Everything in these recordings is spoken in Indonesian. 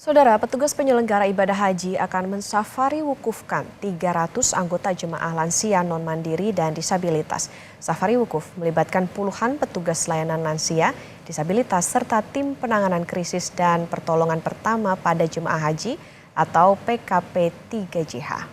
Saudara, petugas penyelenggara ibadah haji akan mensafari wukufkan 300 anggota jemaah lansia non-mandiri dan disabilitas. Safari wukuf melibatkan puluhan petugas layanan lansia, disabilitas, serta tim penanganan krisis dan pertolongan pertama pada jemaah haji atau PKP 3JH.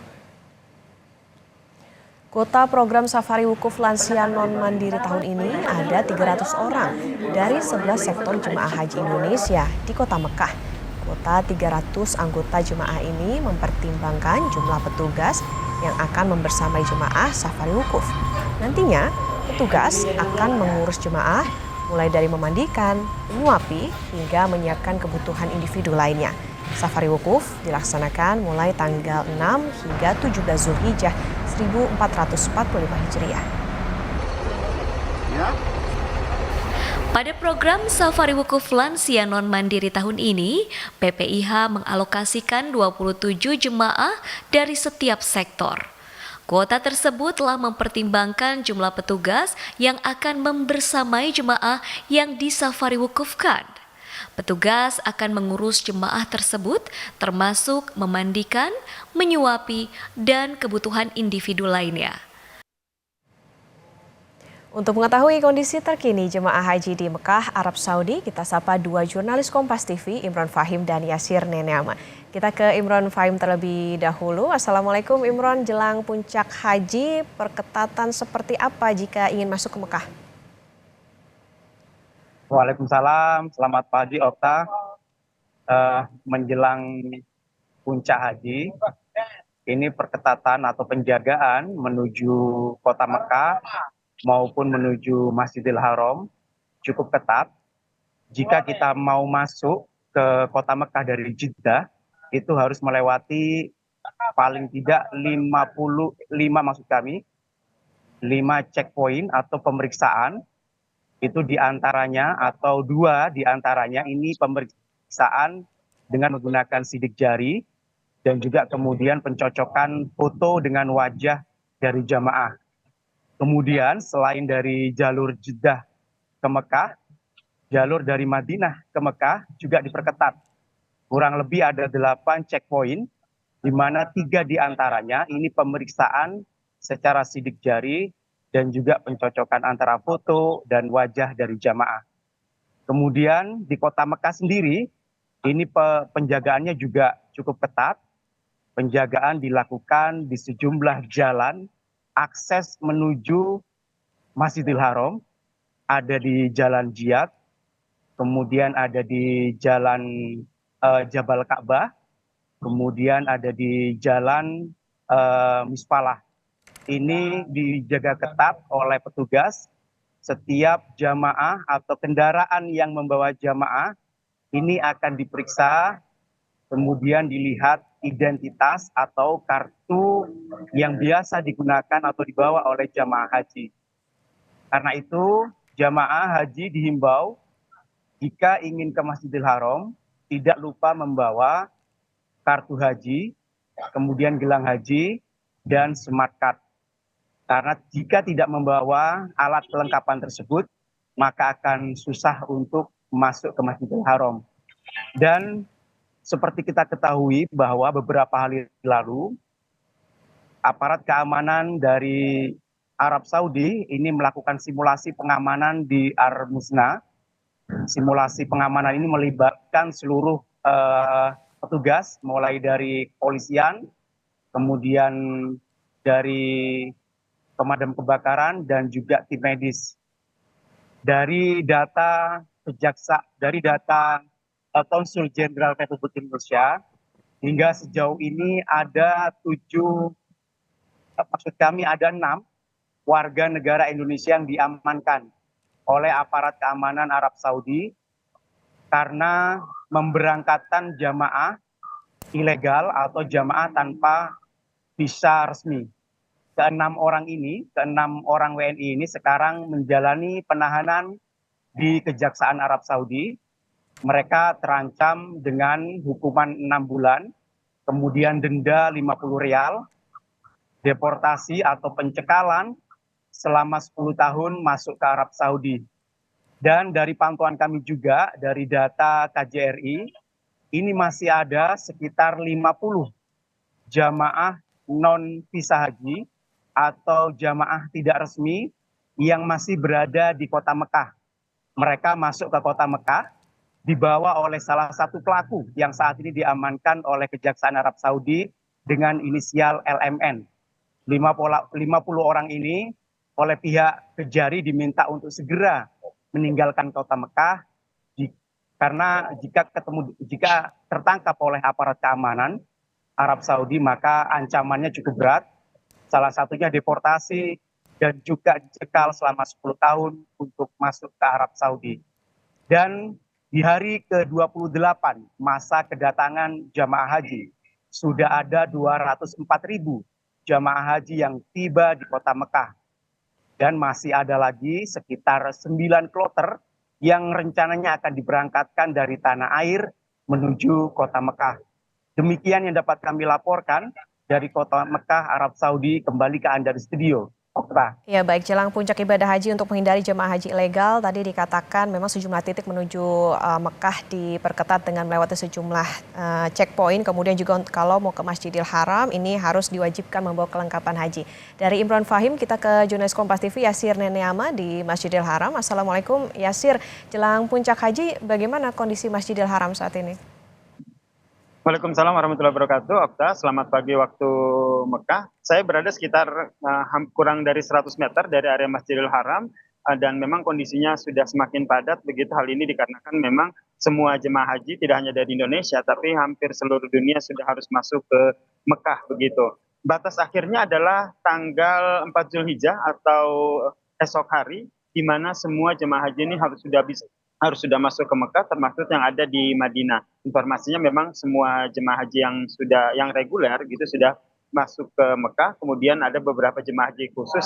Kuota program safari wukuf lansia non-mandiri tahun ini ada 300 orang dari 11 sektor jemaah haji Indonesia di Kota Mekah. Kuota 300 anggota jemaah ini mempertimbangkan jumlah petugas yang akan membersamai jemaah safari wukuf. Nantinya, petugas akan mengurus jemaah mulai dari memandikan, menyuapi, hingga menyiapkan kebutuhan individu lainnya. Safari wukuf dilaksanakan mulai tanggal 6 hingga 17 Zulhijjah 1445 Hijriah. Pada program Safari Wukuf Lansia Non-Mandiri tahun ini, PPIH mengalokasikan 27 jemaah dari setiap sektor. Kuota tersebut telah mempertimbangkan jumlah petugas yang akan membersamai jemaah yang disafari wukufkan. Petugas akan mengurus jemaah tersebut termasuk memandikan, menyuapi, dan kebutuhan individu lainnya. Untuk mengetahui kondisi terkini jemaah haji di Mekah, Arab Saudi, kita sapa dua jurnalis Kompas TV, Imron Fahim dan Yasir Neneama. Kita ke Imron Fahim terlebih dahulu. Assalamualaikum Imron, jelang puncak haji, perketatan seperti apa jika ingin masuk ke Mekah? Waalaikumsalam, selamat pagi Okta. Menjelang puncak haji, ini perketatan atau penjagaan menuju kota Mekah maupun menuju Masjidil Haram cukup ketat. Jika kita mau masuk ke kota Mekah dari Jeddah, itu harus melewati paling tidak 5 checkpoint atau pemeriksaan. Itu diantaranya atau 2 diantaranya ini pemeriksaan dengan menggunakan sidik jari dan juga kemudian pencocokan foto dengan wajah dari jamaah. Kemudian selain dari jalur Jeddah ke Mekah, jalur dari Madinah ke Mekah juga diperketat. Kurang lebih ada 8 checkpoint, di mana 3 diantaranya ini pemeriksaan secara sidik jari dan juga pencocokan antara foto dan wajah dari jamaah. Kemudian di kota Mekah sendiri, ini penjagaannya juga cukup ketat. Penjagaan dilakukan di sejumlah jalan akses menuju Masjidil Haram, ada di Jalan Jiyad, kemudian ada di Jalan Jabal Ka'bah, kemudian ada di Jalan Mispalah. Ini dijaga ketat oleh petugas. Setiap jamaah atau kendaraan yang membawa jamaah ini akan diperiksa, kemudian dilihat identitas atau kartu yang biasa digunakan atau dibawa oleh jamaah haji. Karena itu, jamaah haji dihimbau jika ingin ke Masjidil Haram, tidak lupa membawa kartu haji, kemudian gelang haji, dan smart card. Karena jika tidak membawa alat kelengkapan tersebut, maka akan susah untuk masuk ke Masjidil Haram. Dan seperti kita ketahui bahwa beberapa hari lalu, aparat keamanan dari Arab Saudi ini melakukan simulasi pengamanan di Ar-Musna. Simulasi pengamanan ini melibatkan seluruh petugas, mulai dari kepolisian, kemudian dari pemadam kebakaran, dan juga tim medis. Dari data Konsul Jenderal Republik Indonesia, hingga sejauh ini ada 6 warga negara Indonesia yang diamankan oleh aparat keamanan Arab Saudi karena memberangkatkan jamaah ilegal atau jamaah tanpa visa resmi. Ke-6 orang WNI ini sekarang menjalani penahanan di Kejaksaan Arab Saudi. Mereka terancam dengan hukuman 6 bulan, kemudian denda 50 rial, deportasi atau pencekalan selama 10 tahun masuk ke Arab Saudi. Dan dari pantauan kami juga, dari data KJRI, ini masih ada sekitar 50 jamaah non visa haji atau jamaah tidak resmi yang masih berada di kota Mekah. Mereka masuk ke kota Mekah dibawa oleh salah satu pelaku yang saat ini diamankan oleh Kejaksaan Arab Saudi dengan inisial LMN. 50 orang ini oleh pihak Kejari diminta untuk segera meninggalkan kota Mekah karena jika tertangkap oleh aparat keamanan Arab Saudi maka ancamannya cukup berat. Salah satunya deportasi dan juga dicekal selama 10 tahun untuk masuk ke Arab Saudi. Dan di hari ke-28 masa kedatangan jamaah haji, sudah ada 204.000 jamaah haji yang tiba di kota Mekah. Dan masih ada lagi sekitar 9 kloter yang rencananya akan diberangkatkan dari tanah air menuju kota Mekah. Demikian yang dapat kami laporkan dari kota Mekah, Arab Saudi. Kembali ke Anda di studio. Okta. Ya baik, jelang puncak ibadah haji untuk menghindari jemaah haji ilegal, tadi dikatakan memang sejumlah titik menuju Mekah diperketat dengan melewati sejumlah checkpoint. Kemudian juga kalau mau ke Masjidil Haram ini harus diwajibkan membawa kelengkapan haji. Dari Imron Fahim kita ke jurnalis Kompas TV Yasir Neneama di Masjidil Haram. Assalamualaikum Yasir, jelang puncak haji bagaimana kondisi Masjidil Haram saat ini? Waalaikumsalam warahmatullahi wabarakatuh. Okta, selamat pagi waktu Mekah. Saya berada sekitar kurang dari 100 meter dari area Masjidil Haram dan memang kondisinya sudah semakin padat. Begitu hal ini dikarenakan memang semua jemaah haji tidak hanya dari Indonesia tapi hampir seluruh dunia sudah harus masuk ke Mekah begitu. Batas akhirnya adalah tanggal 4 Zulhijjah atau esok hari di mana semua jemaah haji ini harus sudah masuk ke Mekah, termasuk yang ada di Madinah. Informasinya memang semua jemaah haji yang reguler gitu sudah masuk ke Mekah. Kemudian ada beberapa jemaah haji khusus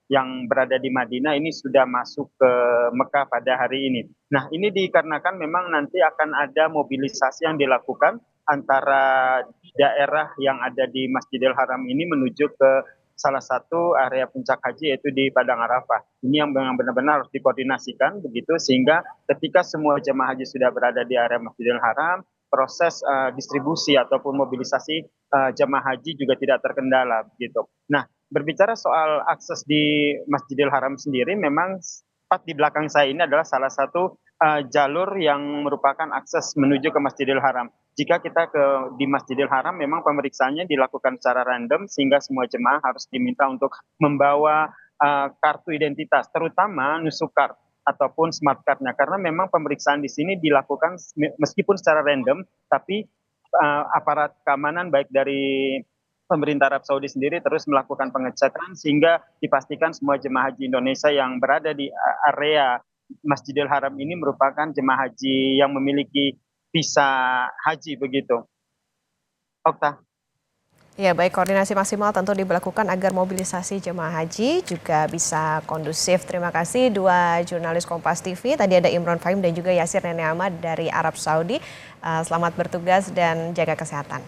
yang berada di Madinah ini sudah masuk ke Mekah pada hari ini. Nah, ini dikarenakan memang nanti akan ada mobilisasi yang dilakukan antara daerah yang ada di Masjidil Haram ini menuju ke salah satu area puncak haji yaitu di Padang Arafah. Ini yang benar-benar harus dikoordinasikan begitu sehingga ketika semua jemaah haji sudah berada di area Masjidil Haram, proses distribusi ataupun mobilisasi jemaah haji juga tidak terkendala begitu. Nah, berbicara soal akses di Masjidil Haram sendiri, memang tepat di belakang saya ini adalah salah satu jalur yang merupakan akses menuju ke Masjidil Haram. Jika kita di Masjidil Haram memang pemeriksaannya dilakukan secara random sehingga semua jemaah harus diminta untuk membawa kartu identitas, terutama nusukar ataupun smart card-nya, karena memang pemeriksaan di sini dilakukan meskipun secara random, tapi aparat keamanan baik dari pemerintah Arab Saudi sendiri terus melakukan pengecekan sehingga dipastikan semua jemaah haji Indonesia yang berada di area Masjidil Haram ini merupakan jemaah haji yang memiliki visa haji begitu. Okta. Ya baik, koordinasi maksimal tentu diberlakukan agar mobilisasi jemaah haji juga bisa kondusif. Terima kasih dua jurnalis Kompas TV. Tadi ada Imron Fahim dan juga Yasir Neneama dari Arab Saudi. Selamat bertugas dan jaga kesehatan.